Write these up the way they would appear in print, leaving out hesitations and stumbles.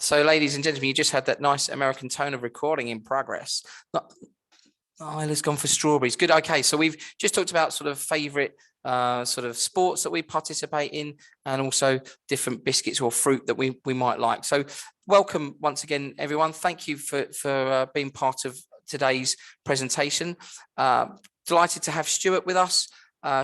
So, ladies and gentlemen, you just had that nice American tone of recording in progress. Isla's gone for strawberries. Good. Okay. So we've just talked about sort of favorite sort of sports that we participate in, and also different biscuits or fruit that we might like. So welcome once again, everyone. Thank you for being part of today's presentation. Delighted to have Stuart with us.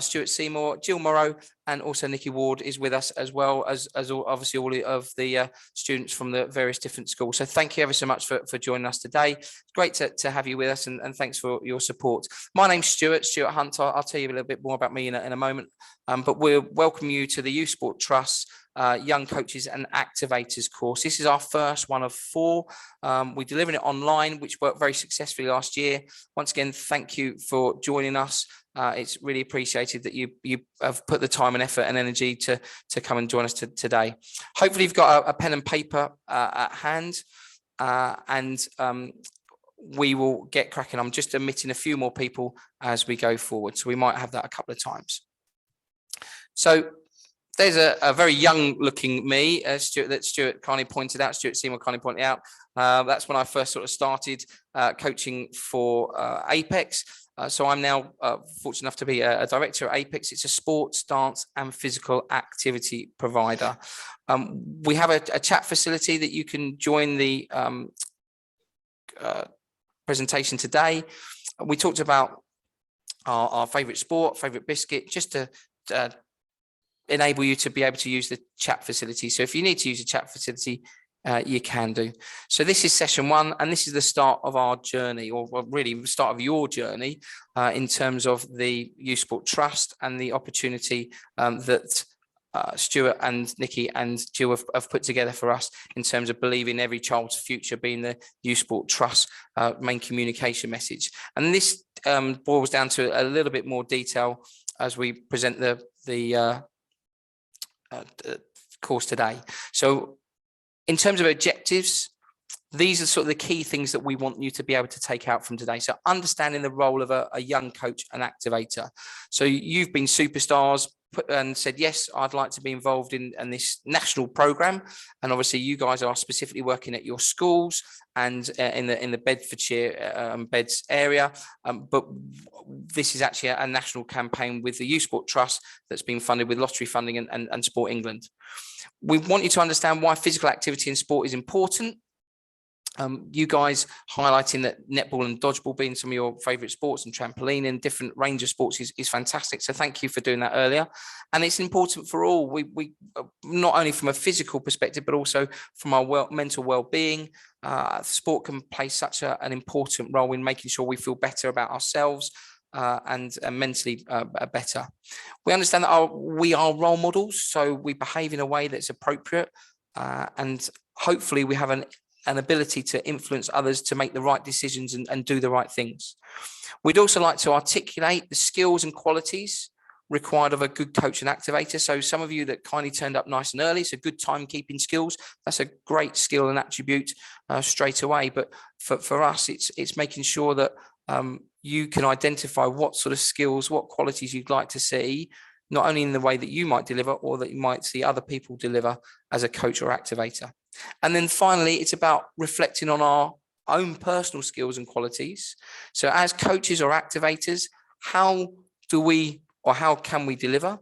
Stuart Seymour, Jill Morrow, and also Nikki Ward is with us, as well as obviously all of the students from the various different schools. So thank you ever so much for joining us today. It's great to have you with us, and thanks for your support. My name's Stuart Hunt. I'll tell you a little bit more about me in a moment, but we'll welcome you to the Youth Sport Trust Young Coaches and Activators course. This is our first one of 4. We're delivering it online, which worked very successfully last year. Once again, thank you for joining us. It's really appreciated that you have put the time and effort and energy to come and join us today. Hopefully you've got a pen and paper at hand, and we will get cracking. I'm just omitting a few more people as we go forward, so we might have that a couple of times. So there's a very young looking me, Stuart kindly pointed out, Stuart Seymour kindly pointed out. That's when I first sort of started coaching for Apex. So I'm now fortunate enough to be a director at Apex. It's a sports, dance and physical activity provider. We have a chat facility that you can join the presentation today. We talked about our favorite sport, favorite biscuit, just to enable you to be able to use the chat facility. So if you need to use a chat facility, you can do. So this is session 1, and this is the start of our journey, or really the start of your journey in terms of the Youth Sport Trust and the opportunity that Stuart and Nikki and Jill have put together for us in terms of believing every child's future being the Youth Sport Trust main communication message. And this boils down to a little bit more detail as we present the course today. So in terms of objectives, these are sort of the key things that we want you to be able to take out from today. So understanding the role of a young coach and activator. So you've been superstars and said, yes, I'd like to be involved in this national program. And obviously you guys are specifically working at your schools and in the Bedfordshire Beds area. But this is actually a national campaign with the Youth Sport Trust that's been funded with lottery funding and Sport England. We want you to understand why physical activity in sport is important. You guys highlighting that netball and dodgeball being some of your favorite sports, and trampoline and different range of sports is fantastic. So thank you for doing that earlier. And it's important for all. We not only from a physical perspective, but also from our mental well-being. Sport can play such an important role in making sure we feel better about ourselves and mentally better. We understand that we are role models, so we behave in a way that's appropriate, and hopefully we have an ability to influence others to make the right decisions and do the right things. We'd also like to articulate the skills and qualities required of a good coach and activator. So some of you that kindly turned up nice and early, so good timekeeping skills, that's a great skill and attribute straight away. But for us, it's making sure that you can identify what sort of skills, what qualities you'd like to see, not only in the way that you might deliver or that you might see other people deliver as a coach or activator. And then finally, it's about reflecting on our own personal skills and qualities. So as coaches or activators, how do we, or how can we deliver?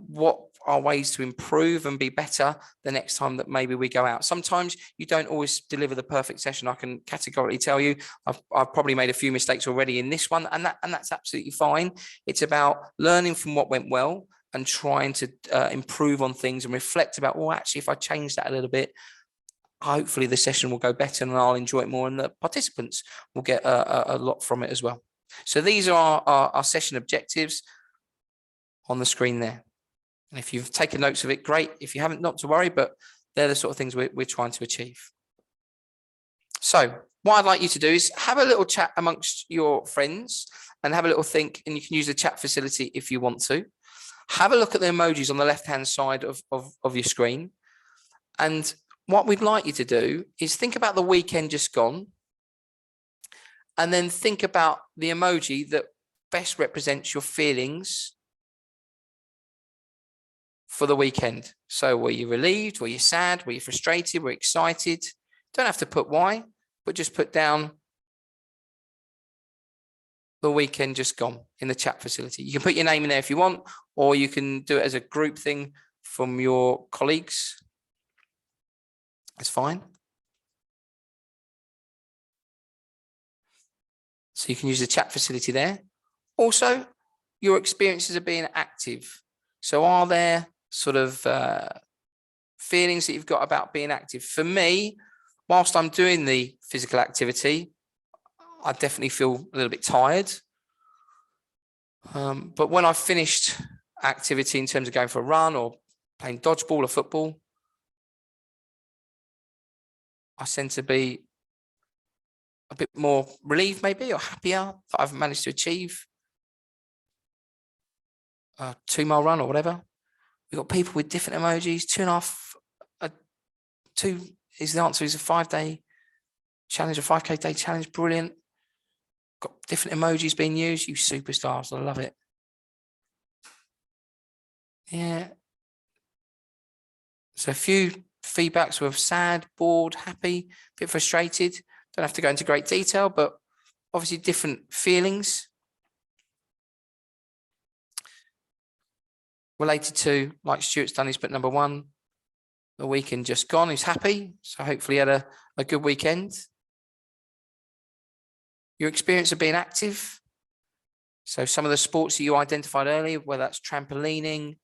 What are ways to improve and be better the next time that maybe we go out? Sometimes you don't always deliver the perfect session. I can categorically tell you, I've probably made a few mistakes already in this one, and that's absolutely fine. It's about learning from what went well and trying to improve on things and reflect about, well, actually, if I change that a little bit, hopefully the session will go better and I'll enjoy it more, and the participants will get a lot from it as well. So these are our session objectives on the screen there. And if you've taken notes of it, great. If you haven't, not to worry, but they're the sort of things we're trying to achieve. So what I'd like you to do is have a little chat amongst your friends and have a little think, and you can use the chat facility if you want to. Have a look at the emojis on the left-hand side of your screen. And what we'd like you to do is think about the weekend just gone, and then think about the emoji that best represents your feelings for the weekend. So were you relieved? Were you sad? Were you frustrated? Were you excited? Don't have to put why, but just put down the weekend just gone in the chat facility. You can put your name in there if you want, or you can do it as a group thing from your colleagues. That's fine. So you can use the chat facility there. Also, your experiences of being active. So are there sort of feelings that you've got about being active? For me, whilst I'm doing the physical activity, I definitely feel a little bit tired. But when I've finished activity in terms of going for a run or playing dodgeball or football, I tend to be a bit more relieved maybe, or happier that I've managed to achieve a 2-mile run or whatever. We've got people with different emojis. 2.5, 2 is the answer, is a 5-day challenge, a 5K day challenge. Brilliant. Got different emojis being used. You superstars. I love it. Yeah. So a few feedbacks were sad, bored, happy, a bit frustrated. Don't have to go into great detail, but obviously different feelings related to, like Stuart's done, he's put number 1, the weekend just gone. He's happy. So hopefully he had a good weekend. Your experience of being active. So some of the sports that you identified earlier, whether that's trampolining,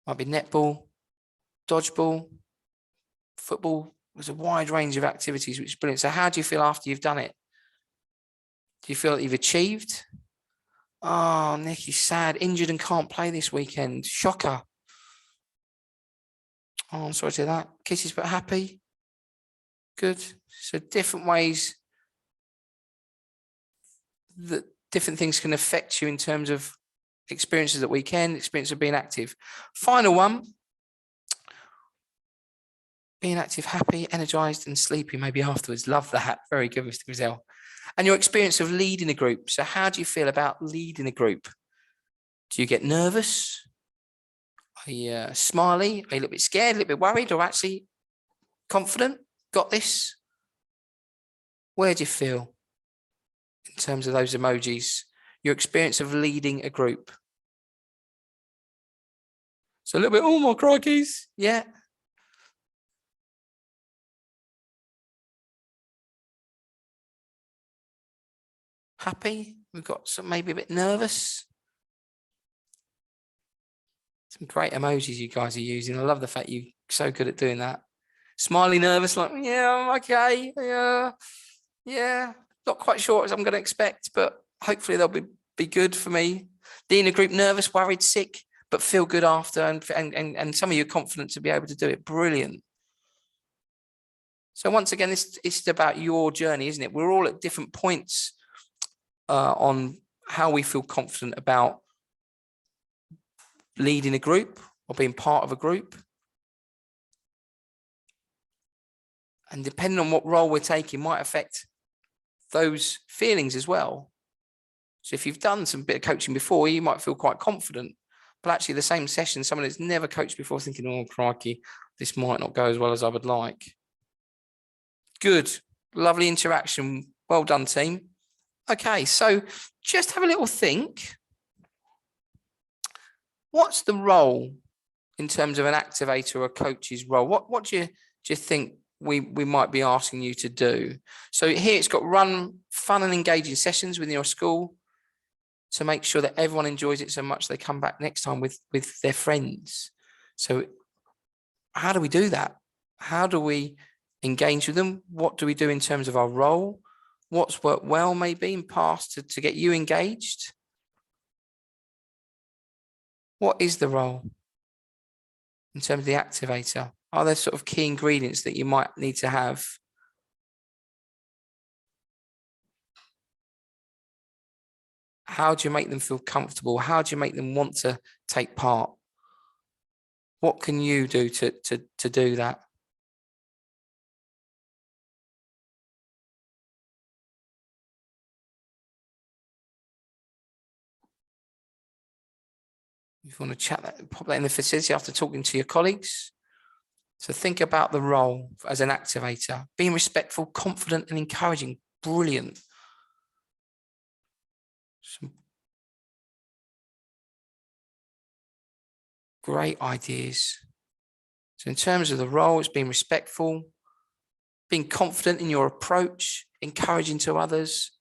might be netball, dodgeball, football. There's a wide range of activities, which is brilliant. So how do you feel after you've done it? Do you feel that you've achieved? Oh, Nicky's sad, injured and can't play this weekend. Shocker. Oh, I'm sorry to hear that. Kisses but happy. Good. So different ways that different things can affect you in terms of experiences that weekend, experience of being active. Final one. Being active, happy, energized, and sleepy maybe afterwards. Love that. Very good, Mr. Grisell. And your experience of leading a group. So how do you feel about leading a group? Do you get nervous? Are you smiley? Are you a little bit scared, a little bit worried, or actually confident? Got this? Where do you feel in terms of those emojis? Your experience of leading a group. So a little bit, oh my crikeys. Yeah. Happy. We've got some, maybe a bit nervous. Some great emojis you guys are using. I love the fact you're so good at doing that. Smiley, nervous, like, yeah, I'm okay. Yeah. Not quite sure what I'm going to expect, but hopefully they'll be good for me. Leading a group, nervous, worried, sick, but feel good after, and some of you are confident to be able to do it. Brilliant. So once again, it's about your journey, isn't it? We're all at different points on how we feel confident about leading a group or being part of a group. And depending on what role we're taking might affect those feelings as well. So if you've done some bit of coaching before, you might feel quite confident, but actually the same session, someone that's never coached before thinking, oh, crikey, this might not go as well as I would like. Good, lovely interaction. Well done, team. Okay, so just have a little think. What's the role in terms of an activator or a coach's role? What do you think we might be asking you to do? So here it's got run fun and engaging sessions within your school to make sure that everyone enjoys it so much they come back next time with their friends. So how do we do that? How do we engage with them? What do we do in terms of our role? What's worked well maybe in past to get you engaged? What is the role in terms of the activator? Are there sort of key ingredients that you might need to have? How do you make them feel comfortable? How do you make them want to take part? What can you do to do that? If you want to chat that, pop that in the facility after talking to your colleagues. So think about the role as an activator, being respectful, confident and encouraging. Brilliant. Some great ideas. So in terms of the role, it's being respectful, being confident in your approach, encouraging to others.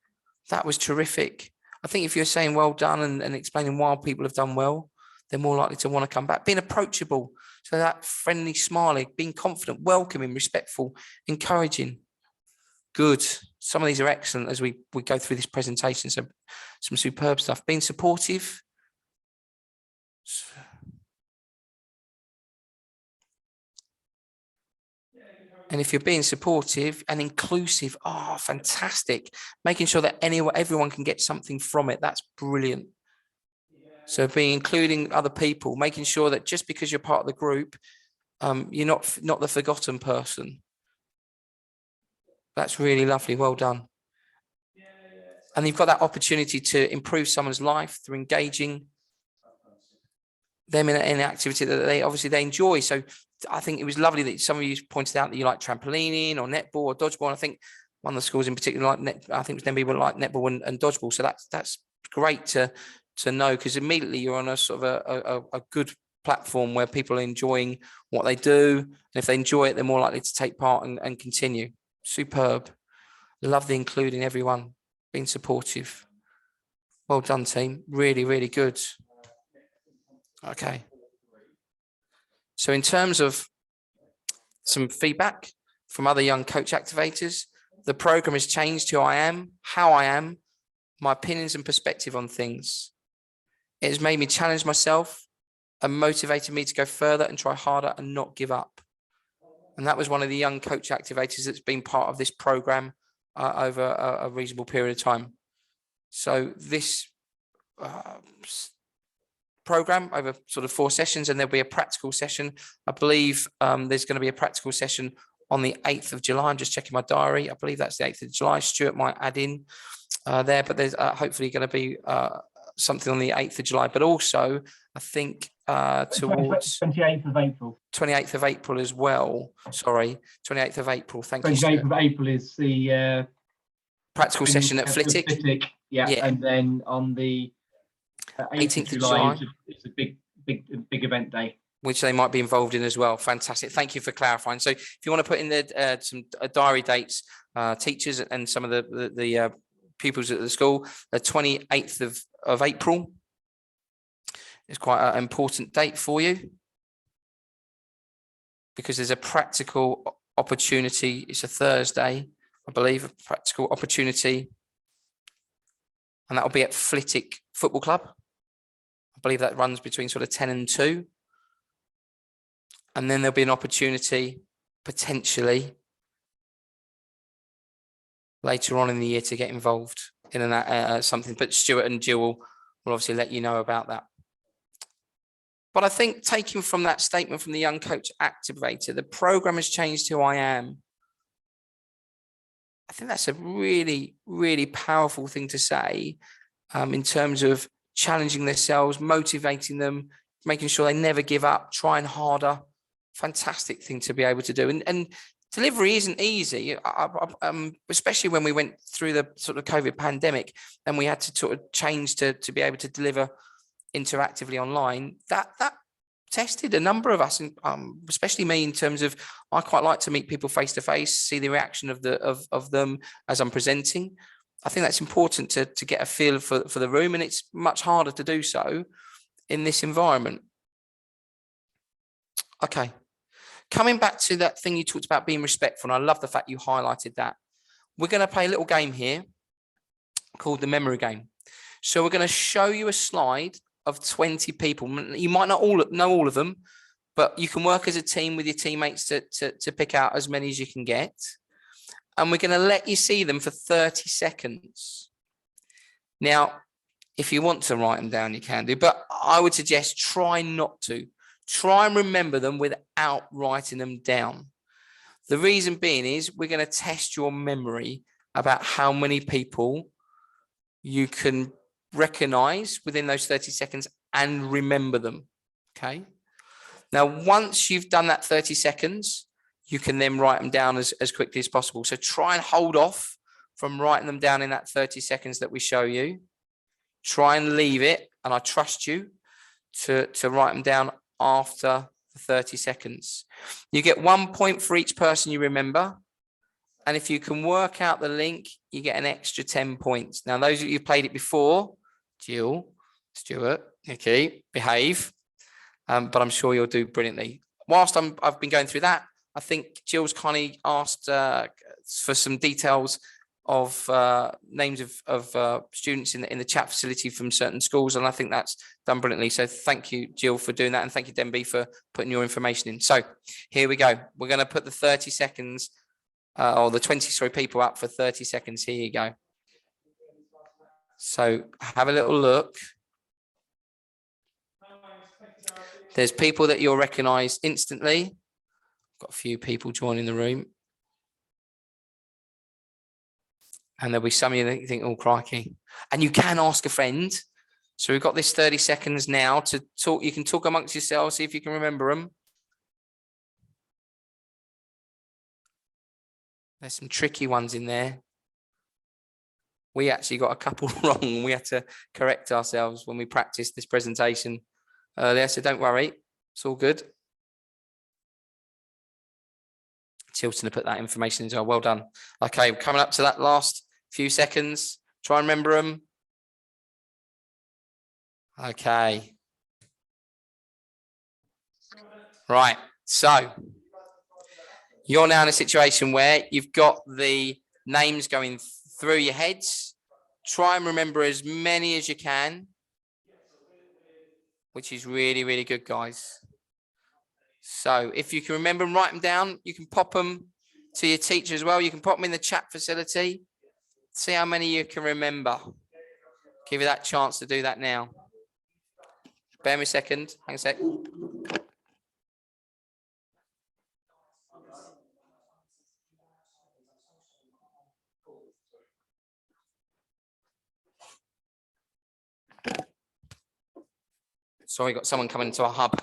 That was terrific. I think if you're saying well done and explaining why people have done well, they're more likely to want to come back. Being approachable, so that friendly, smiling, being confident, welcoming, respectful, encouraging. Good. Some of these are excellent as we go through this presentation. So some superb stuff. Being supportive. And if you're being supportive and inclusive, oh, fantastic. Making sure that everyone can get something from it. That's brilliant. So being including other people, making sure that just because you're part of the group, you're not the forgotten person. That's really lovely. Well done. And you've got that opportunity to improve someone's life through engaging them in an activity that they enjoy. So I think it was lovely that some of you pointed out that you like trampolining or netball or dodgeball. And I think one of the schools in particular, I think then people like netball and dodgeball. So that's great to know, because immediately you're on a sort of a good platform where people are enjoying what they do. And if they enjoy it, they're more likely to take part and continue. Superb. Love the including everyone, being supportive. Well done, team. Really, really good. Okay. So in terms of some feedback from other young coach activators, the program has changed who I am, how I am, my opinions and perspective on things. It has made me challenge myself and motivated me to go further and try harder and not give up. And that was one of the young coach activators that's been part of this program over a reasonable period of time. So this program over sort of 4 sessions, and there'll be a practical session. I believe there's going to be a practical session on the 8th of July. I'm just checking my diary. I believe that's the 8th of July. Stuart might add in there, but there's hopefully going to be something on the 8th of July, but also I think towards 28th of April. 28th of April as well. Sorry, 28th of April. Thank you. 28th of April is the practical session at Flitwick. Yeah, and then on the 18th of July it's a big event day, which they might be involved in as well. Fantastic. Thank you for clarifying. So if you want to put in the some diary dates, teachers and some of the pupils at the school, the 28th of April is quite an important date for you, because there's a practical opportunity. It's a Thursday, I believe, a practical opportunity, and that will be at Flitwick Football Club. I believe that runs between sort of 10 and 2. And then there'll be an opportunity potentially later on in the year to get involved in something, but Stuart and Jill will obviously let you know about that. But I think taking from that statement from the young coach activator, the program has changed who I am. I think that's a really, really powerful thing to say in terms of challenging themselves, motivating them, making sure they never give up, trying harder. Fantastic thing to be able to do. And delivery isn't easy, especially when we went through the sort of COVID pandemic and we had to sort of change to be able to deliver interactively online. That tested a number of us, especially me, in terms of I quite like to meet people face to face, see the reaction of them as I'm presenting. I think that's important to get a feel for the room, and it's much harder to do so in this environment. Okay, coming back to that thing you talked about, being respectful, and I love the fact you highlighted that. We're going to play a little game here called the memory game. So we're going to show you a slide of 20 people. You might not all know all of them, but you can work as a team with your teammates to pick out as many as you can get. And we're going to let you see them for 30 seconds. Now, if you want to write them down, you can do, but I would suggest try not to. Try and remember them without writing them down. The reason being is we're going to test your memory about how many people you can recognize within those 30 seconds and remember them. Okay. Now, once you've done that 30 seconds, you can then write them down as quickly as possible. So try and hold off from writing them down in that 30 seconds that we show you. Try and leave it, and I trust you to write them down after the 30 seconds. You get 1 point for each person you remember. And if you can work out the link, you get an extra 10 points. Now, those of you who've played it before, Jill, Stuart, okay, behave. But I'm sure you'll do brilliantly. Whilst I've been going through that, I think Jill's kindly asked for some details of names of students in the chat facility from certain schools, and I think that's done brilliantly. So thank you, Jill, for doing that, and thank you, Denby, for putting your information in. So here we go. We're going to put the 30 seconds, or the 20, sorry, people up for 30 seconds. Here you go. So have a little look. There's people that you'll recognize instantly. Got a few people joining the room. And there'll be some of you that you think, oh, crikey. And you can ask a friend. So we've got this 30 seconds now to talk. You can talk amongst yourselves, see if you can remember them. There's some tricky ones in there. We actually got a couple wrong. We had to correct ourselves when we practiced this presentation earlier, so don't worry, it's all good. Tilton to put that information into. Well done. Okay, we're coming up to that last few seconds. Try and remember them. Okay. Right, so you're now in a situation where you've got the names going through your heads. Try and remember as many as you can, which is really, really good, guys. So if you can remember and write them down, you can pop them to your teacher as well. You can pop them in the chat facility. See how many you can remember. Give you that chance to do that now. Bear me a second. Hang a sec. Sorry, got someone coming into our hub.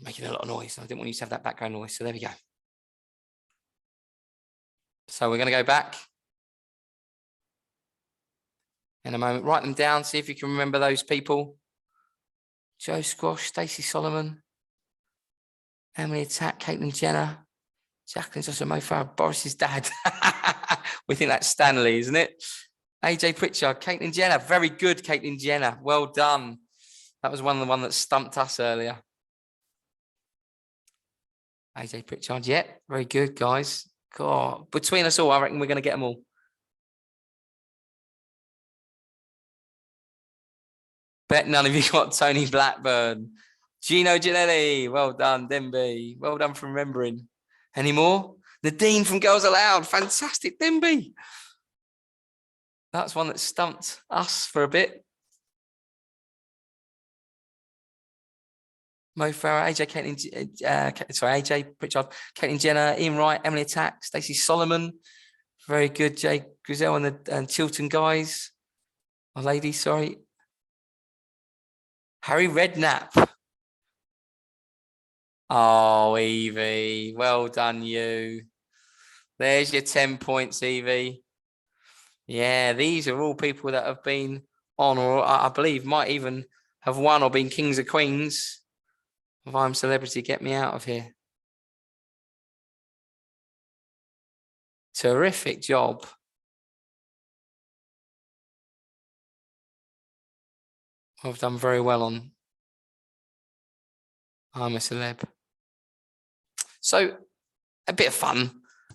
Making a lot of noise. I didn't want you to have that background noise. So there we go. So we're going to go back in a moment. Write them down. See if you can remember those people. Joe Squash, Stacey Solomon, Emily Attack, Caitlin Jenner, Jacqueline Joshua Mo Farah, Boris's dad. We think that's Stanley, isn't it? AJ Pritchard, Caitlin Jenner. Very good, Caitlin Jenner. Well done. That was one that stumped us earlier. AJ Pritchard, yeah, very good, guys. God, between us all, I reckon we're going to get them all. Bet none of you got Tony Blackburn. Gino Ginelli, well done, Denby. Well done for remembering. Any more? Nadine from Girls Aloud, fantastic, Denby. That's one that stumped us for a bit. Mo Farah, AJ, AJ Pritchard, Caitlin Jenner, Ian Wright, Emily Attack, Stacey Solomon. Very good, Jay Griselle and Chilton guys. Oh, lady, sorry. Harry Redknapp. Oh, Evie, well done, you. There's your 10 points, Evie. Yeah, these are all people that have been on, or I believe might even have won or been kings or queens. If I'm Celebrity, get me out of here. Terrific job. I've done very well on I'm a Celeb. So a bit of fun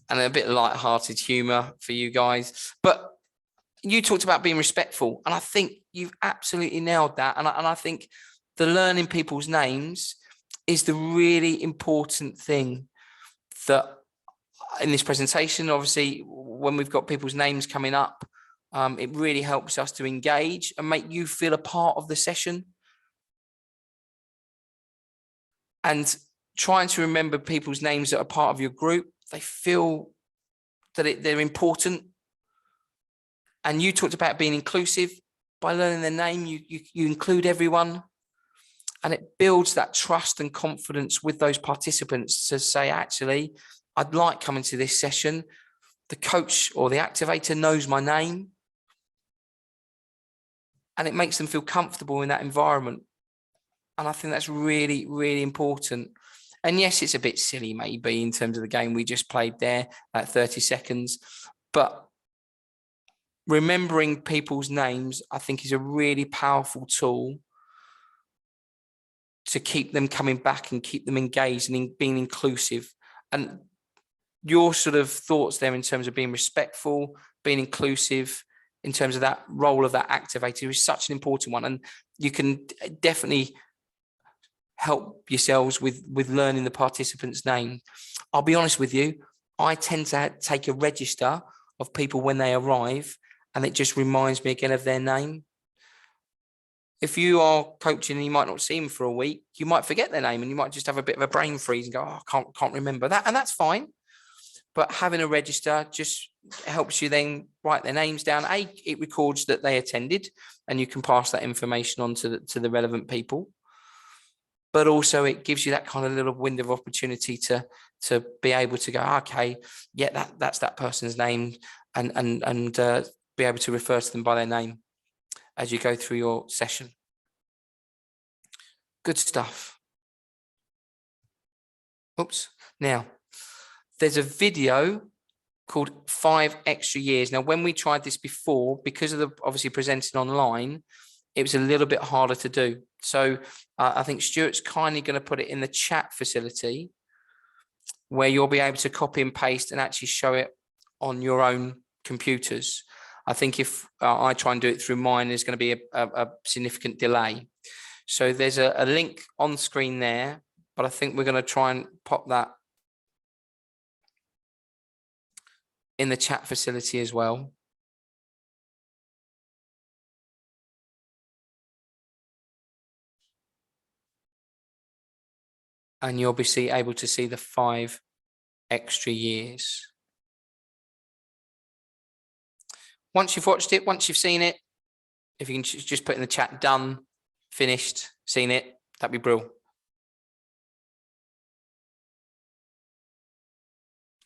and a bit of light-hearted humour for you guys. But you talked about being respectful, and I think you've absolutely nailed that. And I think the learning people's names is the really important thing that in this presentation, obviously, when we've got people's names coming up, it really helps us to engage and make you feel a part of the session. And trying to remember people's names that are part of your group, they feel that they're important. And you talked about being inclusive. by learning their name, you include everyone, and it builds that trust and confidence with those participants to say, actually, I'd like coming to this session. The coach or the activator knows my name, and it makes them feel comfortable in that environment. And I think that's really, really important. And yes, it's a bit silly maybe in terms of the game we just played there at 30 seconds, but remembering people's names, I think, is a really powerful tool to keep them coming back and keep them engaged and being inclusive. And your sort of thoughts there in terms of being respectful, being inclusive, in terms of that role of that activator is such an important one. And you can definitely help yourselves with learning the participant's name. I'll be honest with you, I tend to take a register of people when they arrive, and it just reminds me again of their name. If you are coaching and you might not see them for a week, you might forget their name and you might just have a bit of a brain freeze and go, oh, I can't remember that. And that's fine. But having a register just helps you then write their names down. It records that they attended, and you can pass that information on to the relevant people. But also it gives you that kind of little window of opportunity to be able to go, okay, yeah, that's that person's name, and be able to refer to them by their name as you go through your session. Good stuff. Oops. Now, there's a video called 5 Extra Years. Now, when we tried this before, because of the obviously presenting online, it was a little bit harder to do. So I think Stuart's kindly going to put it in the chat facility where you'll be able to copy and paste and actually show it on your own computers. I think if I try and do it through mine, there's going to be a significant delay. So there's a link on screen there, but I think we're going to try and pop that in the chat facility as well. And you'll be able to see the 5 extra years. Once you've watched it, once you've seen it, if you can just put in the chat, done, finished, seen it, that'd be brilliant.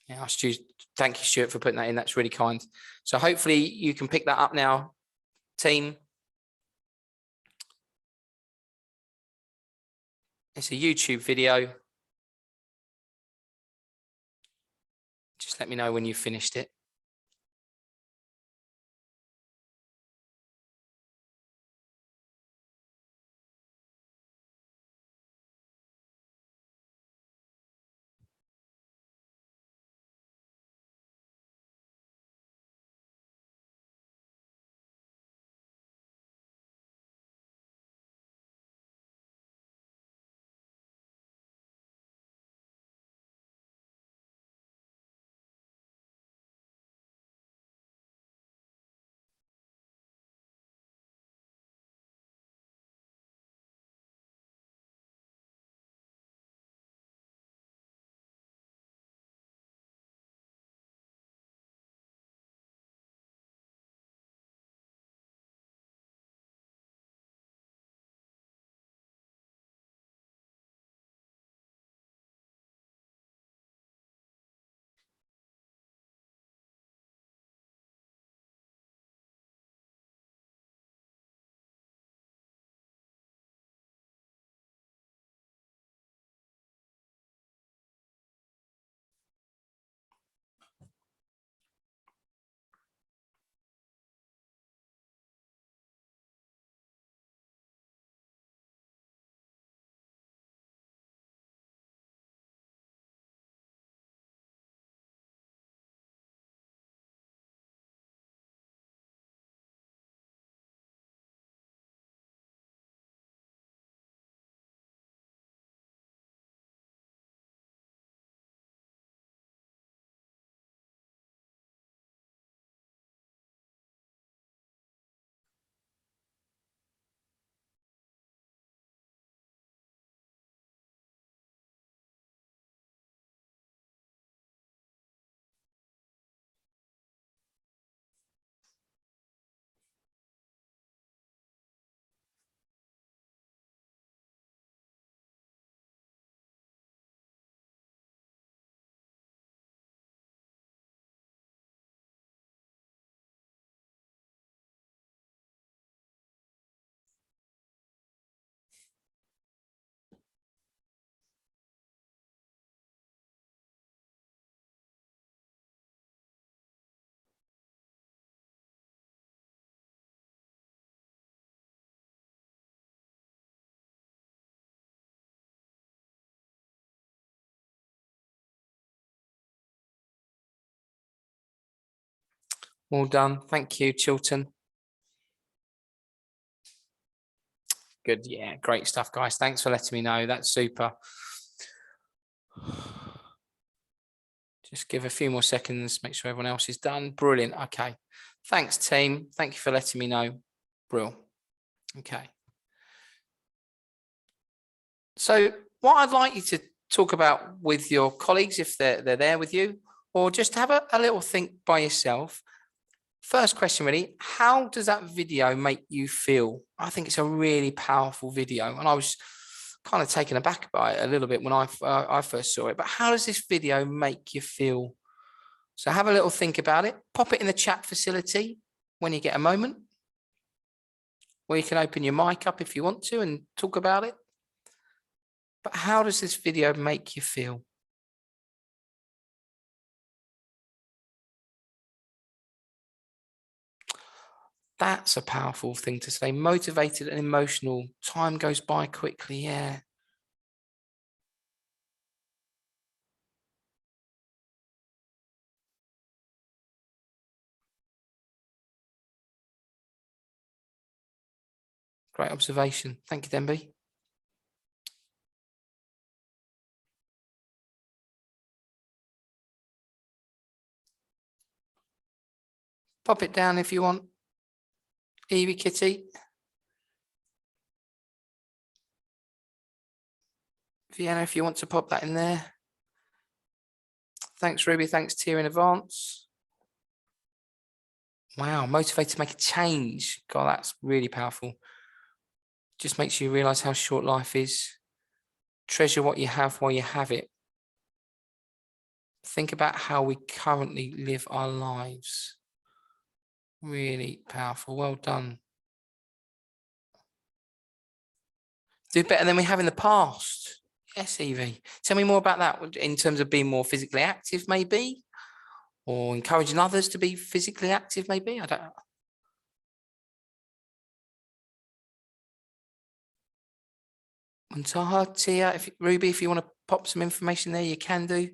Yeah, thank you, Stuart, for putting that in. That's really kind. So hopefully you can pick that up now, team. It's a YouTube video. Just let me know when you've finished it. Well done. Thank you, Chilton. Good. Yeah, great stuff, guys. Thanks for letting me know. That's super. Just give a few more seconds, make sure everyone else is done. Brilliant. Okay. Thanks, team. Thank you for letting me know. Brill. Okay. So what I'd like you to talk about with your colleagues, if they're there with you, or just have a little think by yourself. First question, really, how does that video make you feel? I think it's a really powerful video, and I was kind of taken aback by it a little bit when I first saw it. But how does this video make you feel? So have a little think about it. Pop it in the chat facility when you get a moment, or you can open your mic up if you want to and talk about it. But how does this video make you feel? That's a powerful thing to say. Motivated and emotional. Time goes by quickly. Yeah. Great observation. Thank you, Denby. Pop it down if you want. Evie, Kitty. Vienna, if you want to pop that in there. Thanks, Ruby. Thanks, Tia, in advance. Wow, motivated to make a change. God, that's really powerful. Just makes you realize how short life is. Treasure what you have while you have it. Think about how we currently live our lives. Really powerful. Well done. Do better than we have in the past. Yes, Evie. Tell me more about that in terms of being more physically active, maybe, or encouraging others to be physically active, maybe. I don't know. Muntaha, Tia, Ruby, if you want to pop some information there, you can do.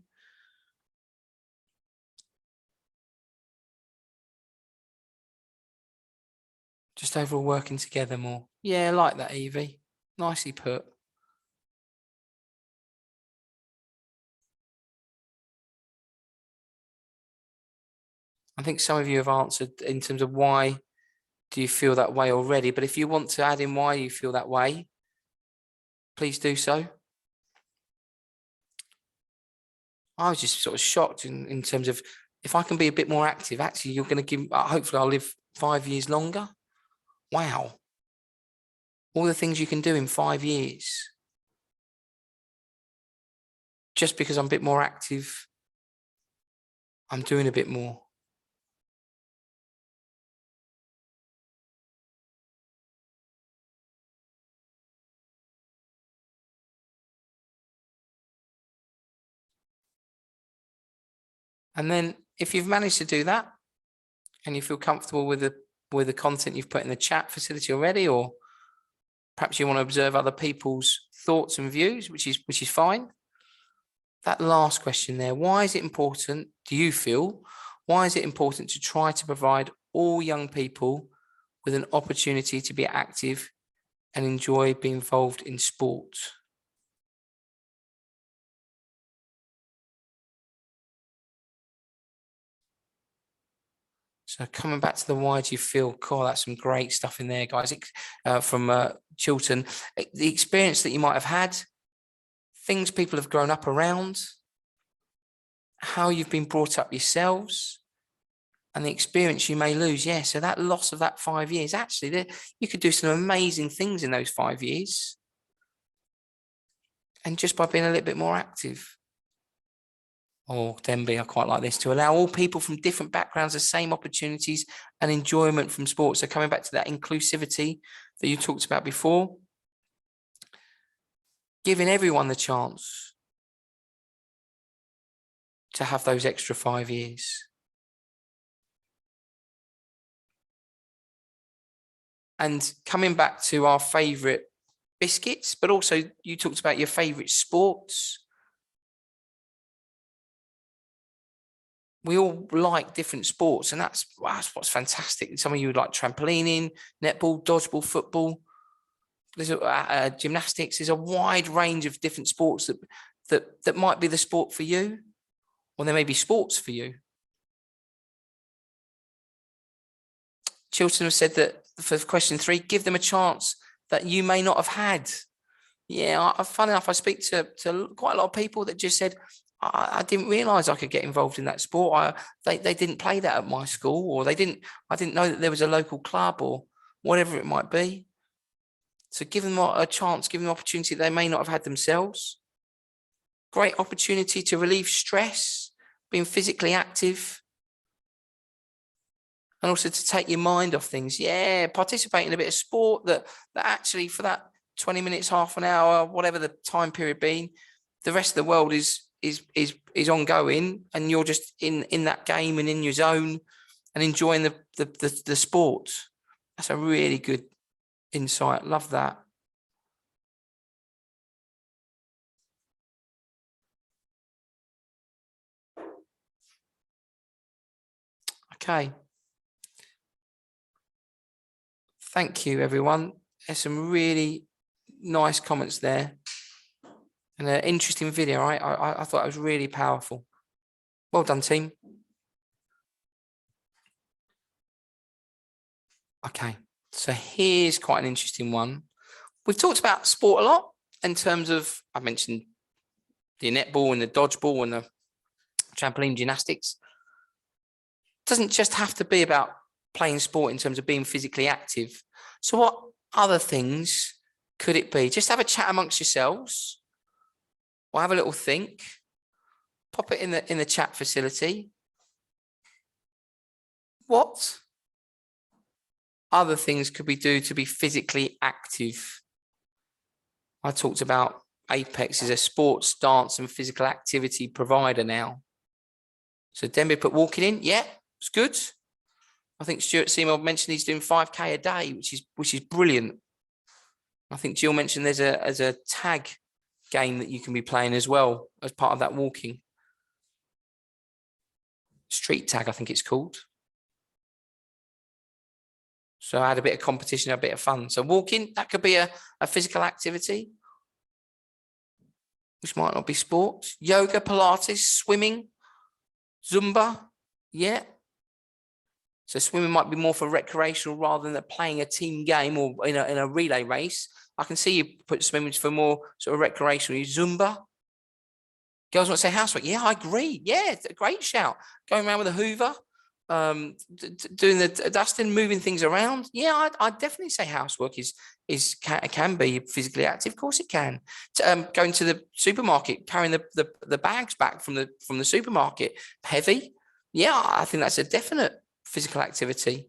Just overall working together more. Yeah, I like that, Evie. Nicely put. I think some of you have answered in terms of why do you feel that way already, but if you want to add in why you feel that way, please do so. I was just sort of shocked in terms of if I can be a bit more active, actually, you're going to give, hopefully I'll live 5 years longer. Wow. All the things you can do in 5 years. Just because I'm a bit more active, I'm doing a bit more. And then if you've managed to do that and you feel comfortable with the content you've put in the chat facility already, or perhaps you want to observe other people's thoughts and views, which is fine. That last question there, why is it important, do you feel, why is it important to try to provide all young people with an opportunity to be active and enjoy being involved in sport? So coming back to the why do you feel, cool, that's some great stuff in there, guys, from Chilton. The experience that you might have had, things people have grown up around, how you've been brought up yourselves, and the experience you may lose. Yeah, so that loss of that 5 years, actually, you could do some amazing things in those 5 years. And just by being a little bit more active. Oh, Denby, I quite like this. To allow all people from different backgrounds the same opportunities and enjoyment from sports. So coming back to that inclusivity that you talked about before, giving everyone the chance to have those extra 5 years. And coming back to our favourite biscuits, but also you talked about your favourite sports. we all like different sports, and that's what's fantastic. Some of you like trampolining, netball, dodgeball, football. There's gymnastics. There's a wide range of different sports that might be the sport for you, or there may be sports for you. Chilton have said that for question 3, give them a chance that you may not have had. Yeah, funny enough, I speak to quite a lot of people that just said, I didn't realise I could get involved in that sport. They didn't play that at my school, or I didn't know that there was a local club, or whatever it might be. So give them a chance, give them an opportunity they may not have had themselves. Great opportunity to relieve stress, being physically active, and also to take your mind off things. Yeah, participate in a bit of sport that actually for that 20 minutes, half an hour, whatever the time period being, the rest of the world is ongoing, and you're just in that game and in your zone and enjoying the sport. That's a really good insight. Love that. Okay. Thank you, everyone. There's some really nice comments there, and an interesting video. I thought it was really powerful. Well done, team. Okay, so here's quite an interesting one. We've talked about sport a lot in terms of, I mentioned the netball and the dodgeball and the trampoline gymnastics. It doesn't just have to be about playing sport in terms of being physically active. So what other things could it be? Just have a chat amongst yourselves, or have a little think. Pop it in the chat facility. What other things could we do to be physically active? I talked about Apex is a sports, dance, and physical activity provider now. So Denby put walking in. Yeah, it's good. I think Stuart Seymour mentioned he's doing 5K a day, which is brilliant. I think Jill mentioned there's a tag game that you can be playing as well as part of that walking. Street tag, I think it's called. So I had a bit of competition, a bit of fun. So walking, that could be a physical activity, which might not be sports. Yoga, Pilates, swimming, Zumba. Yeah. So swimming might be more for recreational rather than playing a team game or in a relay race. I can see you put swimming for more sort of recreational. Zumba. Girls want to say housework. Yeah, I agree. Yeah, it's a great shout. Going around with a Hoover, doing the dusting, moving things around. Yeah, I'd definitely say housework can be physically active. Of course it can. Going to the supermarket, carrying the bags back from the supermarket, heavy. Yeah, I think that's a definite physical activity.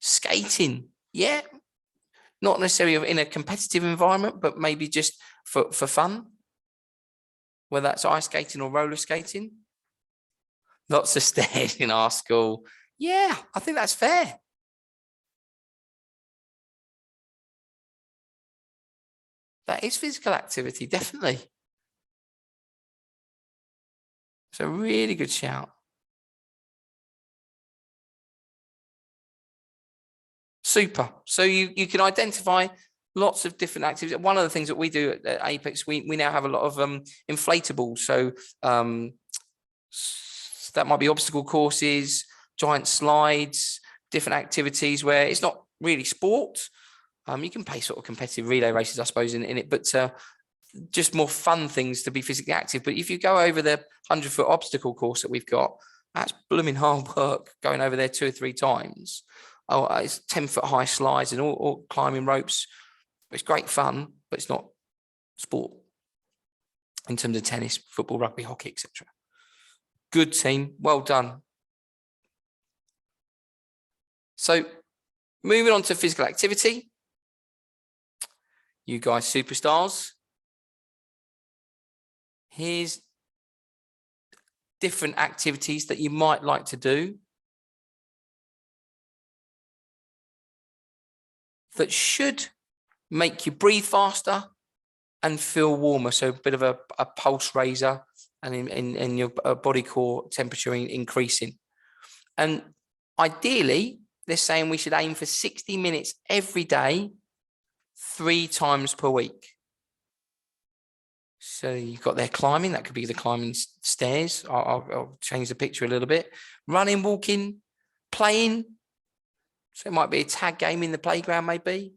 Skating. Yeah, not necessarily in a competitive environment, but maybe just for fun. Whether that's ice skating or roller skating. Lots of stairs in our school. Yeah, I think that's fair. That is physical activity, definitely. It's a really good shout. Super. So you can identify lots of different activities. One of the things that we do at Apex, we now have a lot of inflatables. So that might be obstacle courses, giant slides, different activities where it's not really sport. You can play sort of competitive relay races, I suppose, in it, but just more fun things to be physically active. But if you go over the 100-foot obstacle course that we've got, that's blooming hard work going over there 2 or 3 times. Oh, it's 10-foot high slides and all climbing ropes. It's great fun, but it's not sport in terms of tennis, football, rugby, hockey, etc. Good team, well done. So moving on to physical activity. You guys superstars. Here's different activities that you might like to do that should make you breathe faster and feel warmer. So a bit of a pulse raiser and in your body core temperature increasing. And ideally, they're saying we should aim for 60 minutes every day, 3 times per week. So you've got there climbing, that could be the climbing stairs. I'll change the picture a little bit. Running, walking, playing. So it might be a tag game in the playground, maybe.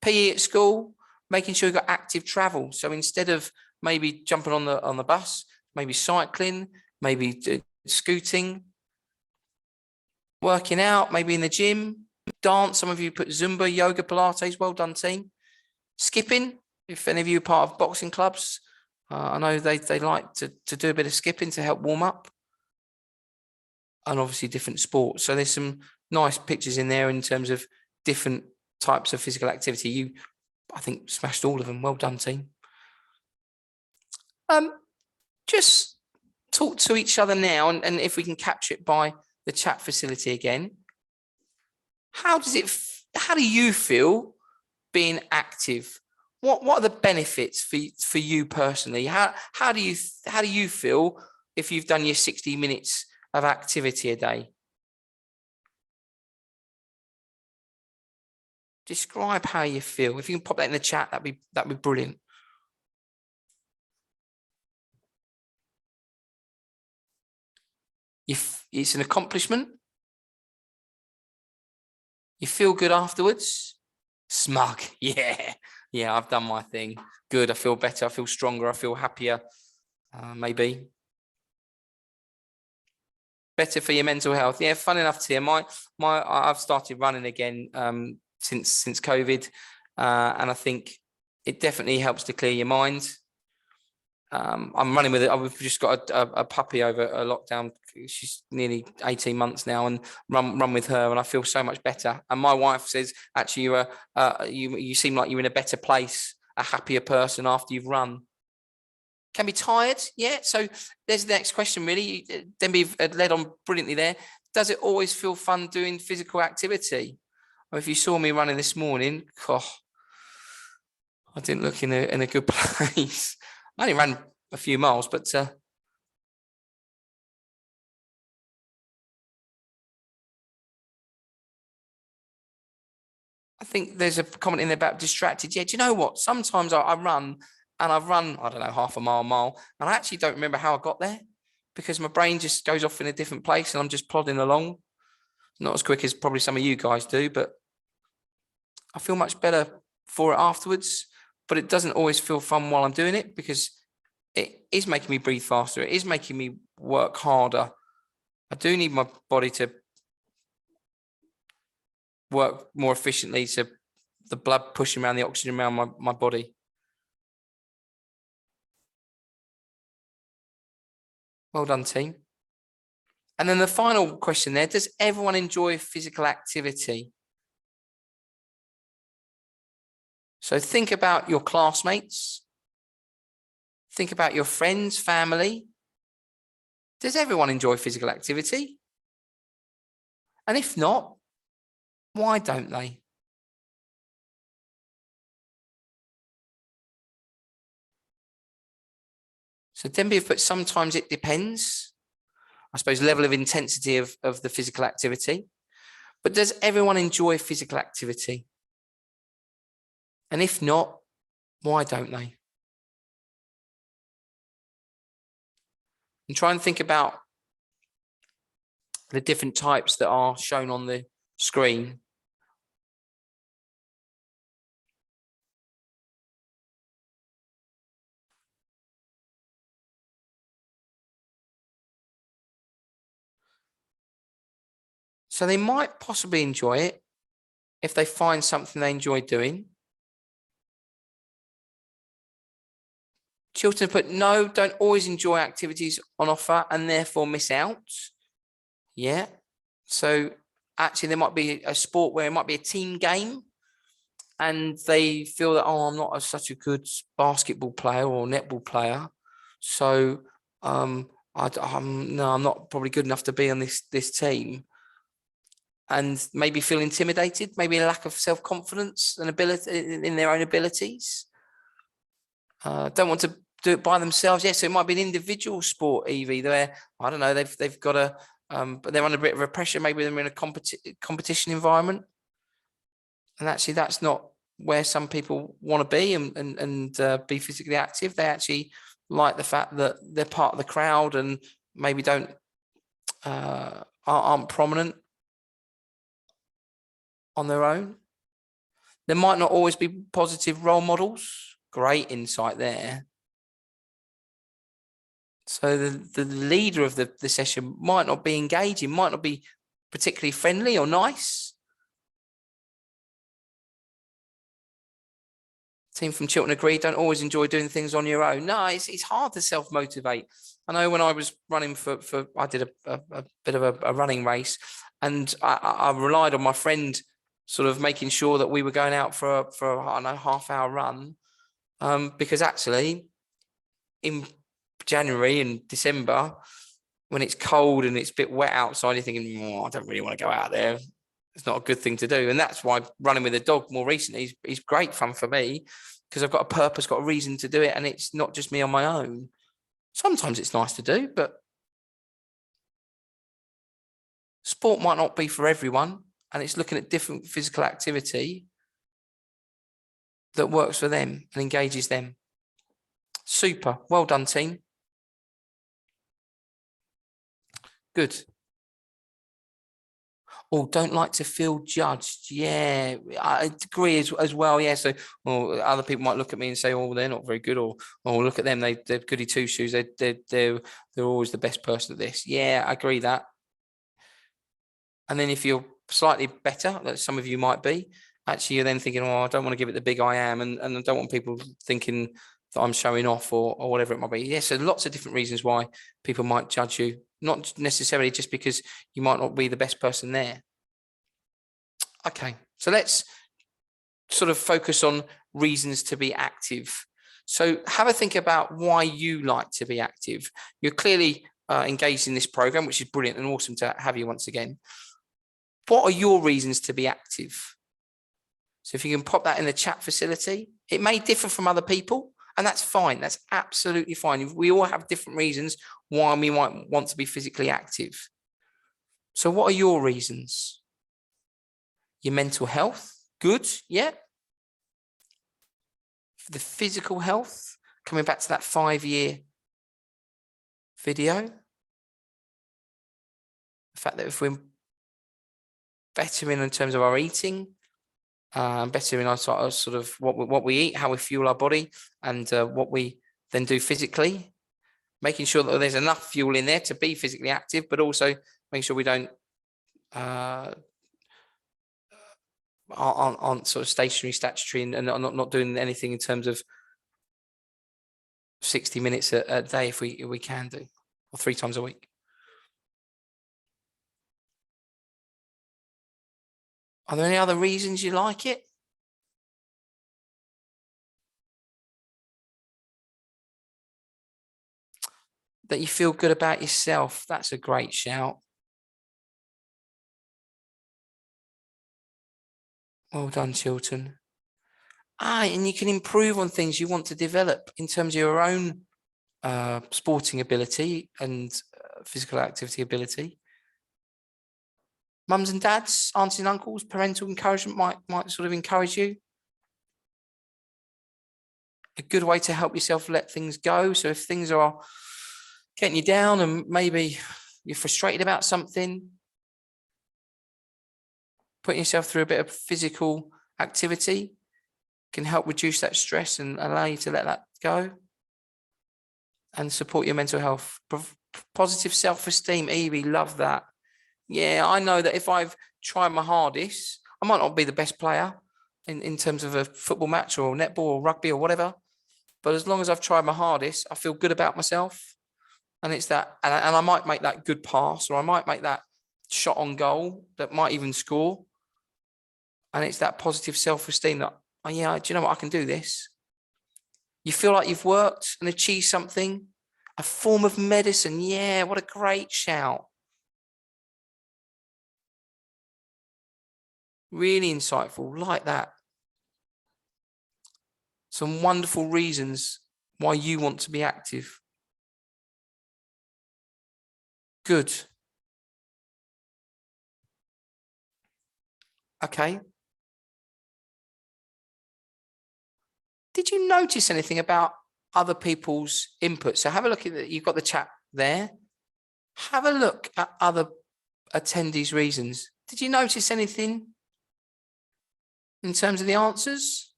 PE at school, making sure you've got active travel. So instead of maybe jumping on the bus, maybe cycling, maybe scooting, working out, maybe in the gym, dance. Some of you put Zumba, yoga, Pilates. Well done, team. Skipping, if any of you are part of boxing clubs, I know they like to do a bit of skipping to help warm up. And obviously different sports. So there's some nice pictures in there in terms of different types of physical activity. You, I think, smashed all of them. Well done, team. Just talk to each other now, and if we can capture it by the chat facility again. How do you feel being active? What are the benefits for you personally? How do you feel if you've done your 60 minutes of activity a day? Describe how you feel. If you can pop that in the chat, that'd be brilliant. It's an accomplishment. You feel good afterwards. Smug. Yeah, I've done my thing. Good. I feel better. I feel stronger. I feel happier. Maybe. Better for your mental health. Yeah, fun enough, Tim. I've started running again since COVID, and I think it definitely helps to clear your mind. I'm running with it. I've just got a puppy over a lockdown. She's nearly 18 months now, and run with her, and I feel so much better. And my wife says, actually, you seem like you're in a better place, a happier person after you've run. Can be tired, yeah. So there's the next question, really. Denby led on brilliantly there. Does it always feel fun doing physical activity? Or if you saw me running this morning, I didn't look in a good place. I only ran a few miles, but I think there's a comment in there about distracted. Yeah, do you know what? Sometimes I run, and I've run, I don't know, half a mile, and I actually don't remember how I got there because my brain just goes off in a different place and I'm just plodding along. Not as quick as probably some of you guys do, but I feel much better for it afterwards. But it doesn't always feel fun while I'm doing it because it is making me breathe faster. It is making me work harder. I do need my body to work more efficiently, so the blood pushing around, the oxygen around my body. Well done, team. And then the final question there, does everyone enjoy physical activity? So think about your classmates. Think about your friends, family. Does everyone enjoy physical activity? And if not, why don't they? So Denby have put sometimes it depends. I suppose level of intensity of the physical activity. But does everyone enjoy physical activity? And if not, why don't they? And try and think about the different types that are shown on the screen. So they might possibly enjoy it if they find something they enjoy doing. Chilton put, no, don't always enjoy activities on offer and therefore miss out. Yeah. So actually there might be a sport where it might be a team game and they feel that, oh, I'm not such a good basketball player or netball player. So I'm not probably good enough to be on this team. And maybe feel intimidated, maybe a lack of self-confidence and ability in their own abilities. Don't want to do it by themselves. Yes, so it might be an individual sport, Evie. They're, I don't know, they've got a, but they're under a bit of a pressure. Maybe they're in a competition environment, and actually that's not where some people want to be and be physically active. They actually like the fact that they're part of the crowd and maybe aren't prominent on their own. There might not always be positive role models. Great insight there. So the leader of the session might not be engaging, might not be particularly friendly or nice. Team from Chiltern agree, don't always enjoy doing things on your own. No, it's hard to self-motivate. I know when I was running I did a bit of a running race, and I relied on my friend sort of making sure that we were going out for I don't know, half-hour run, because actually in January and December, when it's cold and it's a bit wet outside, you're thinking, oh, I don't really want to go out there. It's not a good thing to do. And that's why running with a dog more recently is great fun for me, because I've got a purpose, got a reason to do it. And it's not just me on my own. Sometimes it's nice to do, but sport might not be for everyone. And it's looking at different physical activity that works for them and engages them. Super. Well done, team. Good. Oh, don't like to feel judged. Yeah, I agree as well. Yeah, so other people might look at me and say, "Oh, they're not very good," or "Oh, look at them, they're goody two shoes. They're always the best person at this." Yeah, I agree that. And then if you're slightly better, like some of you might be, actually you're then thinking, "Oh, I don't want to give it the big I am," and I don't want people thinking that I'm showing off or whatever it might be. Yeah, so lots of different reasons why people might judge you, not necessarily just because you might not be the best person there. Okay, so let's sort of focus on reasons to be active. So have a think about why you like to be active. You're clearly engaged in this program, which is brilliant and awesome to have you once again. What are your reasons to be active? So if you can pop that in the chat facility, it may differ from other people, and that's fine. That's absolutely fine. We all have different reasons why we might want to be physically active. So what are your reasons? Your mental health, good, yeah. For the physical health, coming back to that 5-year video, the fact that if we're better in terms of our eating, better in our sort of what we eat, how we fuel our body, and what we then do physically, making sure that there's enough fuel in there to be physically active, but also making sure we don't aren't sort of stationary, statutory, and not doing anything in terms of 60 minutes a day if we can do, or 3 times a week. Are there any other reasons you like it? That you feel good about yourself. That's a great shout. Well done, Chiltern. And you can improve on things you want to develop in terms of your own sporting ability and physical activity ability. Mums and dads, aunties and uncles, parental encouragement might sort of encourage you. A good way to help yourself let things go. So if things are getting you down and maybe you're frustrated about something, putting yourself through a bit of physical activity can help reduce that stress and allow you to let that go and support your mental health. Positive self-esteem, Evie, love that. Yeah, I know that if I've tried my hardest, I might not be the best player in terms of a football match or netball or rugby or whatever, but as long as I've tried my hardest, I feel good about myself. And it's that, and I might make that good pass, or I might make that shot on goal that might even score. And it's that positive self-esteem that, oh yeah, do you know what? I can do this. You feel like you've worked and achieved something, a form of medicine. Yeah, what a great shout. Really insightful, like that. Some wonderful reasons why you want to be active. Good. Okay. Did you notice anything about other people's input? So have a look at that. You've got the chat there. Have a look at other attendees' reasons. Did you notice anything in terms of the answers?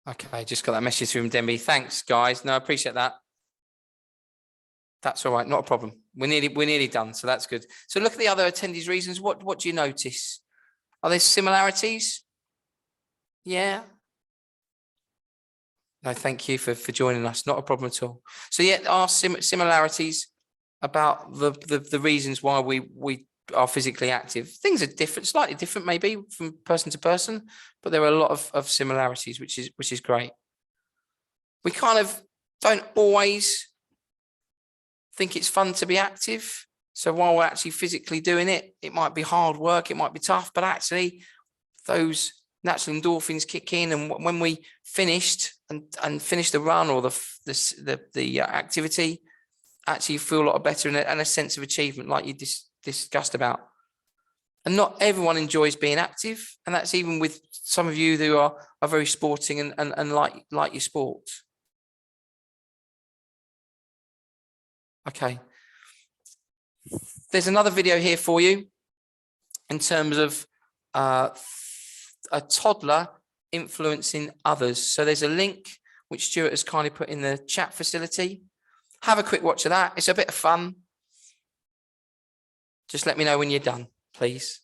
Okay, just got that message from Demi. Thanks, guys. No, I appreciate that. That's all right, not a problem. We're nearly done, so that's good. So look at the other attendees' reasons. What do you notice? Are there similarities? Yeah. No, thank you for joining us. Not a problem at all. So yeah, there are similarities about the reasons why we are physically active. Things are different, slightly different maybe from person to person, but there are a lot of similarities, which is great. We kind of don't always think it's fun to be active. So while we're actually physically doing it, it might be hard work, it might be tough, but actually those natural endorphins kick in, and when we finished and finished the run or the activity, actually you feel a lot better and a sense of achievement, like you discussed about. And not everyone enjoys being active, and that's even with some of you who are very sporting and like your sport. Okay. There's another video here for you in terms of a toddler influencing others. So there's a link which Stuart has kindly put in the chat facility. Have a quick watch of that. It's a bit of fun. Just let me know when you're done, please.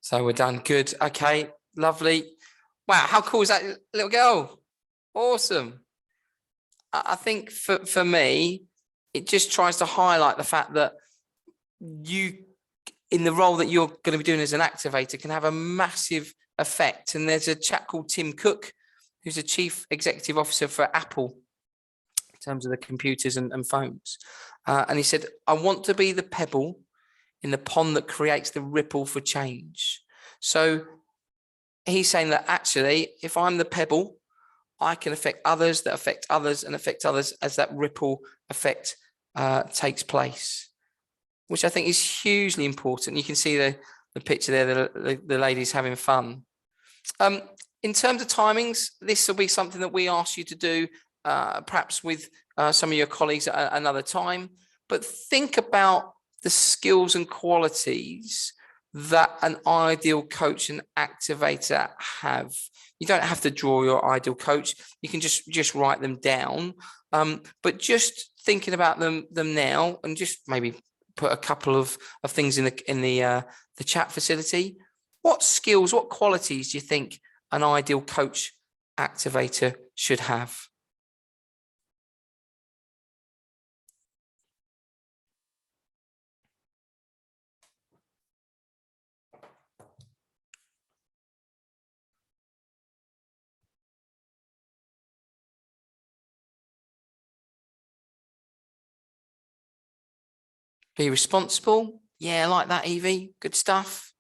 So we're done. Good. Okay. Lovely. Wow. How cool is that little girl? Awesome. I think for me, it just tries to highlight the fact that you, in the role that you're going to be doing as an activator, can have a massive effect. And there's a chap called Tim Cook, who's a chief executive officer for Apple in terms of the computers and phones. And he said, I want to be the pebble in the pond that creates the ripple for change. So he's saying that actually, if I'm the pebble, I can affect others that affect others and affect others as that ripple effect takes place. which I think is hugely important. You can see the picture there, the ladies having fun. In terms of timings, this will be something that we ask you to do perhaps with some of your colleagues at another time, but think about the skills and qualities that an ideal coach and activator have. You don't have to draw your ideal coach. You can just write them down. But just thinking about them now, and just maybe put a couple of things in the chat facility. What skills, what qualities do you think an ideal coach activator should have? Be responsible. Yeah, I like that, Evie. Good stuff.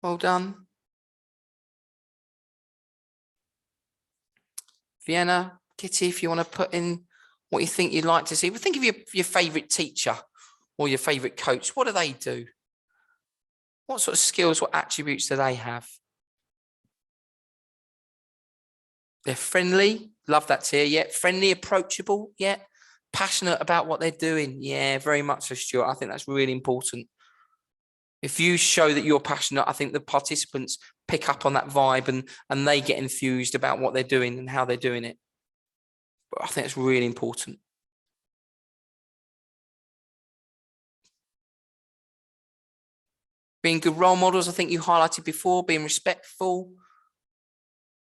Well done. Vienna, Kitty, if you want to put in what you think you'd like to see. But think of your favourite teacher or your favourite coach. What do they do? What sort of skills, what attributes do they have? They're friendly. Love that tier. Yeah. Friendly, approachable. Yeah. Passionate about what they're doing. Yeah, very much so, Stuart. I think that's really important. If you show that you're passionate, I think the participants pick up on that vibe and they get enthused about what they're doing and how they're doing it. But I think it's really important. Being good role models, I think you highlighted before, being respectful.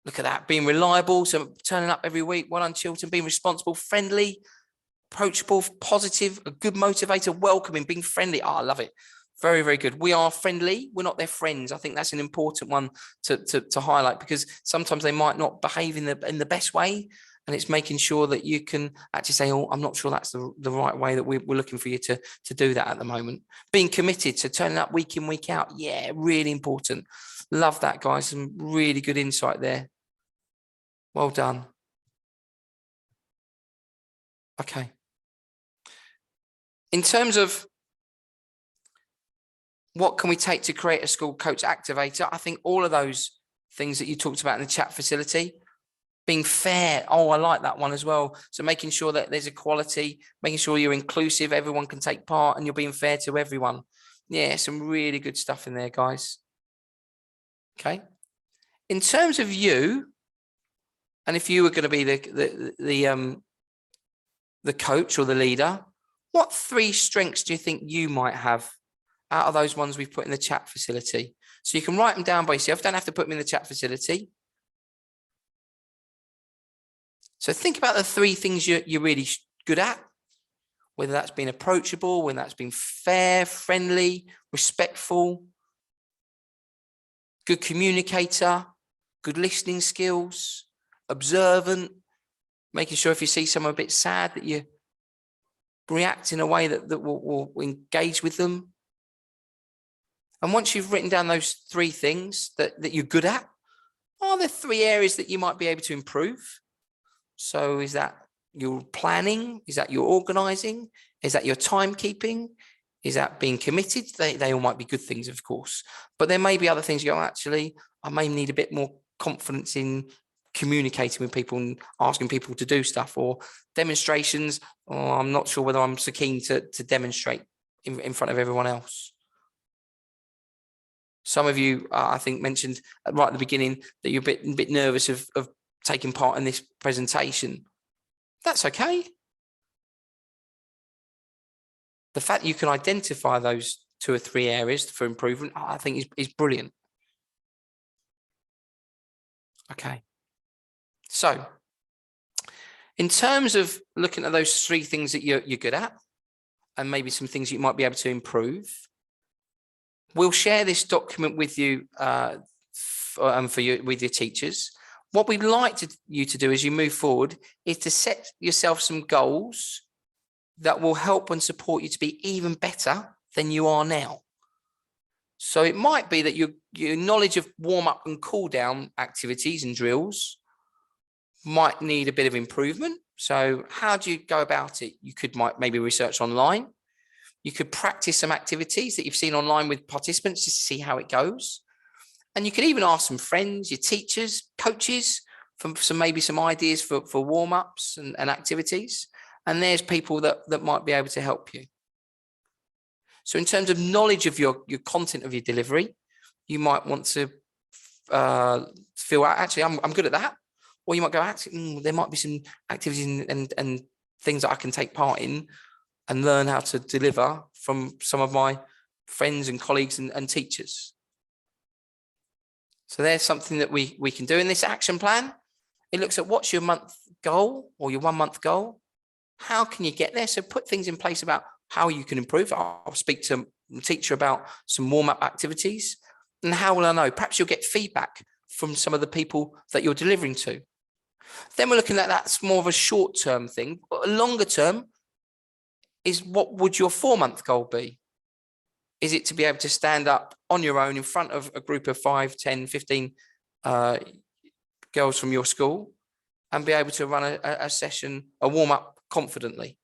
Look at that, being reliable, so turning up every week, well done, children, being responsible, friendly, approachable, positive, a good motivator, welcoming, being friendly. Oh, I love it. Very, very good. We are friendly. We're not their friends. I think that's an important one to highlight, because sometimes they might not behave in the best way. And it's making sure that you can actually say, oh, I'm not sure that's the right way that we're looking for you to do that at the moment. Being committed, so turning up week in, week out. Yeah, really important. Love that, guys. Some really good insight there. Well done. Okay. In terms of what can we take to create a school coach activator, I think all of those things that you talked about in the chat facility. Being fair. Oh, I like that one as well. So making sure that there's equality, making sure you're inclusive, everyone can take part, and you're being fair to everyone. Yeah, some really good stuff in there, guys. Okay. In terms of you, and if you were going to be the coach or the leader, what 3 strengths do you think you might have out of those ones we've put in the chat facility? So you can write them down by yourself. Don't have to put them in the chat facility. So think about the 3 things you're really good at, whether that's being approachable, whether that's being fair, friendly, respectful, good communicator, good listening skills, observant, making sure if you see someone a bit sad that you react in a way that will engage with them. And once you've written down those 3 things that you're good at, are there 3 areas that you might be able to improve? So is that your planning? Is that your organizing? Is that your timekeeping? Is that being committed? They all might be good things, of course. But there may be other things you go, actually, I may need a bit more confidence in communicating with people and asking people to do stuff, or demonstrations. Oh, I'm not sure whether I'm so keen to demonstrate in front of everyone else. Some of you, I think, mentioned right at the beginning that you're a bit nervous of taking part in this presentation. That's okay. The fact that you can identify those 2 or 3 areas for improvement, I think is brilliant. Okay. So in terms of looking at those 3 things that you're good at, and maybe some things you might be able to improve, we'll share this document with you with your teachers. What we'd like you to do as you move forward is to set yourself some goals that will help and support you to be even better than you are now. So it might be that your knowledge of warm up and cool down activities and drills might need a bit of improvement. So how do you go about it? You could maybe research online. You could practice some activities that you've seen online with participants just to see how it goes. And you could even ask some friends, your teachers, coaches, for maybe some ideas for warm-ups and activities. And there's people that might be able to help you. So in terms of knowledge of your content of your delivery, you might want to feel, actually, I'm good at that. Or you might go, actually, there might be some activities and things that I can take part in and learn how to deliver from some of my friends and colleagues and teachers. So there's something that we can do in this action plan. It looks at what's your month goal or your 1 month goal. How can you get there? So put things in place about how you can improve. I'll speak to the teacher about some warm-up activities. And how will I know? Perhaps you'll get feedback from some of the people that you're delivering to. Then we're looking at that's more of a short-term thing. But a longer term is, what would your 4 month goal be? Is it to be able to stand up on your own in front of a group of 5, 10, 15 girls from your school and be able to run a session, a warm-up confidently?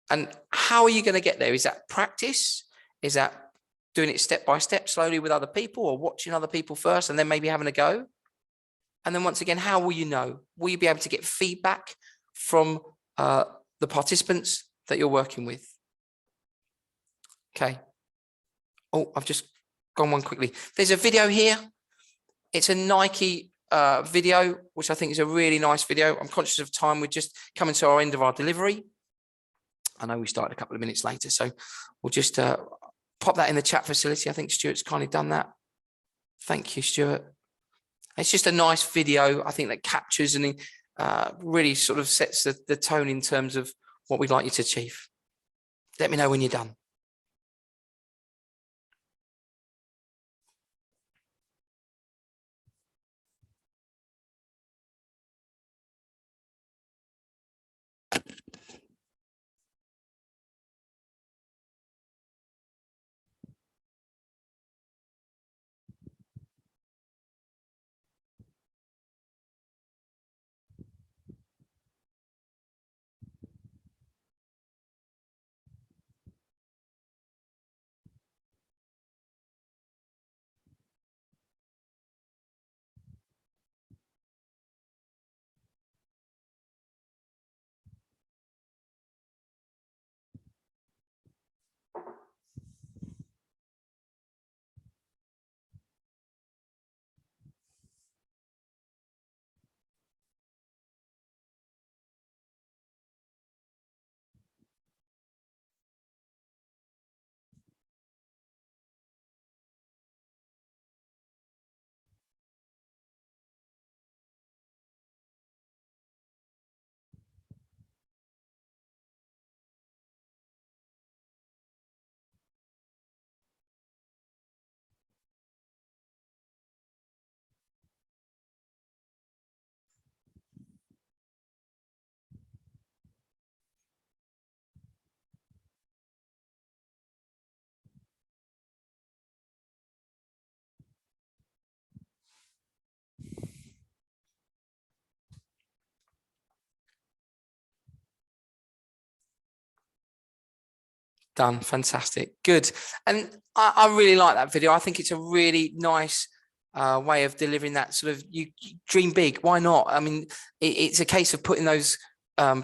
And how are you going to get there? Is that practice? Is that doing it step by step, slowly with other people, or watching other people first and then maybe having a go? And then once again, how will you know? Will you be able to get feedback from the participants that you're working with? Okay. Oh, I've just gone one quickly. There's a video here. It's a Nike video, which I think is a really nice video. I'm conscious of time. We're just coming to our end of our delivery. I know we started a couple of minutes later, so we'll just pop that in the chat facility. I think Stuart's kindly done that. Thank you, Stuart. It's just a nice video, I think, that captures and really sort of sets the tone in terms of what we'd like you to achieve. Let me know when you're done. Done. Fantastic. Good. And I really like that video. I think it's a really nice way of delivering that sort of, you dream big. Why not? I mean, it's a case of putting those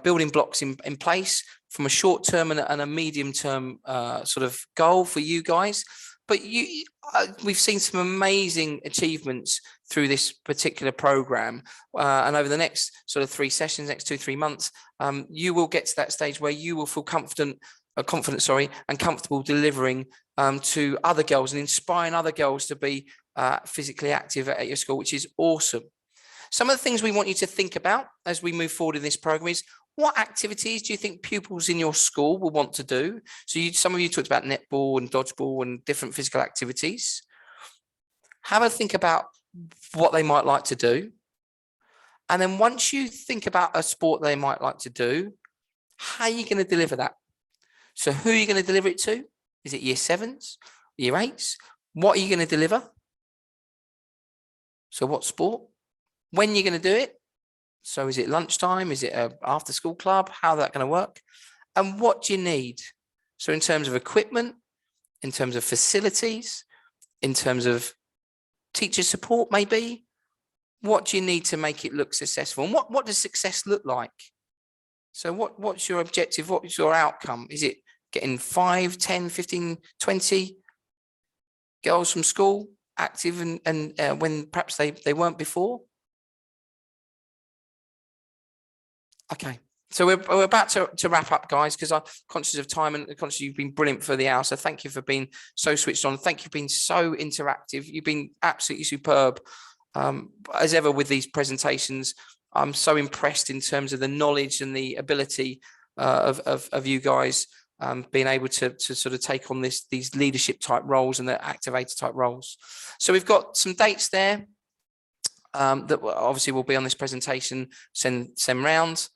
building blocks in place from a short term and a medium term sort of goal for you guys. But we've seen some amazing achievements through this particular program. And over the next sort of 3 sessions, next 2-3 months, you will get to that stage where you will feel confident and comfortable delivering to other girls and inspiring other girls to be physically active at your school, which is awesome. Some of the things we want you to think about as we move forward in this program is, what activities do you think pupils in your school will want to do? So some of you talked about netball and dodgeball and different physical activities. Have a think about what they might like to do. And then once you think about a sport they might like to do, how are you going to deliver that? So who are you going to deliver it to? Is it year 7s, year 8s? What are you going to deliver? So what sport? When you're going to do it? So is it lunchtime? Is it an after school club? How is that going to work? And what do you need? So in terms of equipment, in terms of facilities, in terms of teacher support, maybe, what do you need to make it look successful? And what does success look like? So what's your objective? What's your outcome? Is it getting 5, 10, 15, 20 girls from school active and when perhaps they weren't before? Okay. So we're about to wrap up, guys, because I'm conscious of time and conscious you've been brilliant for the hour. So thank you for being so switched on. Thank you for being so interactive. You've been absolutely superb. As ever with these presentations, I'm so impressed in terms of the knowledge and the ability of you guys being able to sort of take on these leadership type roles and the activator type roles. So we've got some dates there that obviously will be on this presentation, send round.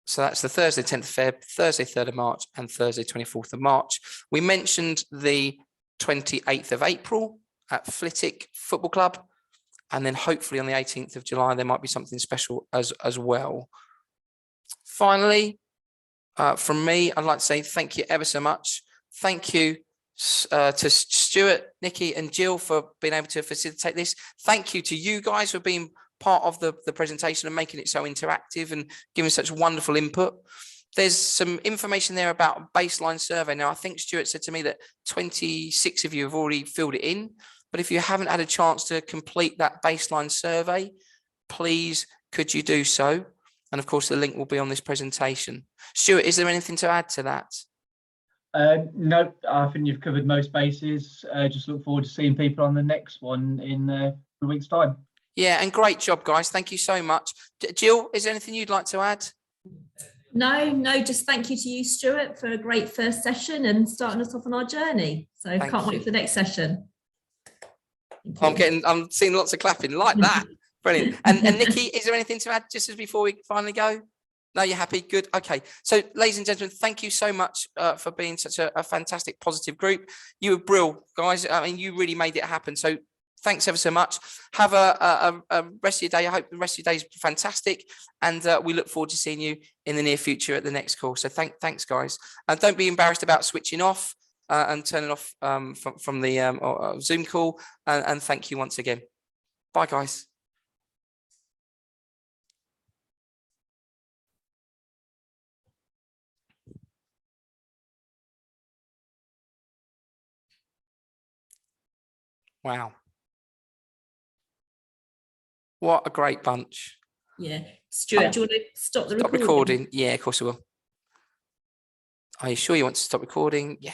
So that's the Thursday 10th of Feb, Thursday 3rd of March, and Thursday 24th of March. We mentioned the 28th of April at Flitwick Football Club. And then hopefully on the 18th of July, there might be something special as well. Finally, from me, I'd like to say thank you ever so much. Thank you to Stuart, Nikki, and Jill for being able to facilitate this. Thank you to you guys for being part of the presentation and making it so interactive and giving such wonderful input. There's some information there about a baseline survey. Now, I think Stuart said to me that 26 of you have already filled it in. But if you haven't had a chance to complete that baseline survey, please could you do so? And of course, the link will be on this presentation. Stuart, is there anything to add to that? No, I think you've covered most bases. Just look forward to seeing people on the next one in a week's time. Yeah, and great job, guys. Thank you so much. Jill, is there anything you'd like to add? No, just thank you to you, Stuart, for a great first session and starting us off on our journey. So can't wait for the next session. I'm seeing lots of clapping like that. Brilliant. And Nikki, is there anything to add just as before we finally go? No, you're happy? Good. Okay. So, ladies and gentlemen, thank you so much for being such a fantastic, positive group. You were brilliant, guys. I mean, you really made it happen. So thanks ever so much. Have a rest of your day. I hope the rest of your day is fantastic. And we look forward to seeing you in the near future at the next call. So thanks, guys. And don't be embarrassed about switching off and turning off from the Zoom call. And thank you once again. Bye, guys. Wow. What a great bunch. Yeah. Stuart, do you want to stop the recording? Yeah, of course I will. Are you sure you want to stop recording? Yeah.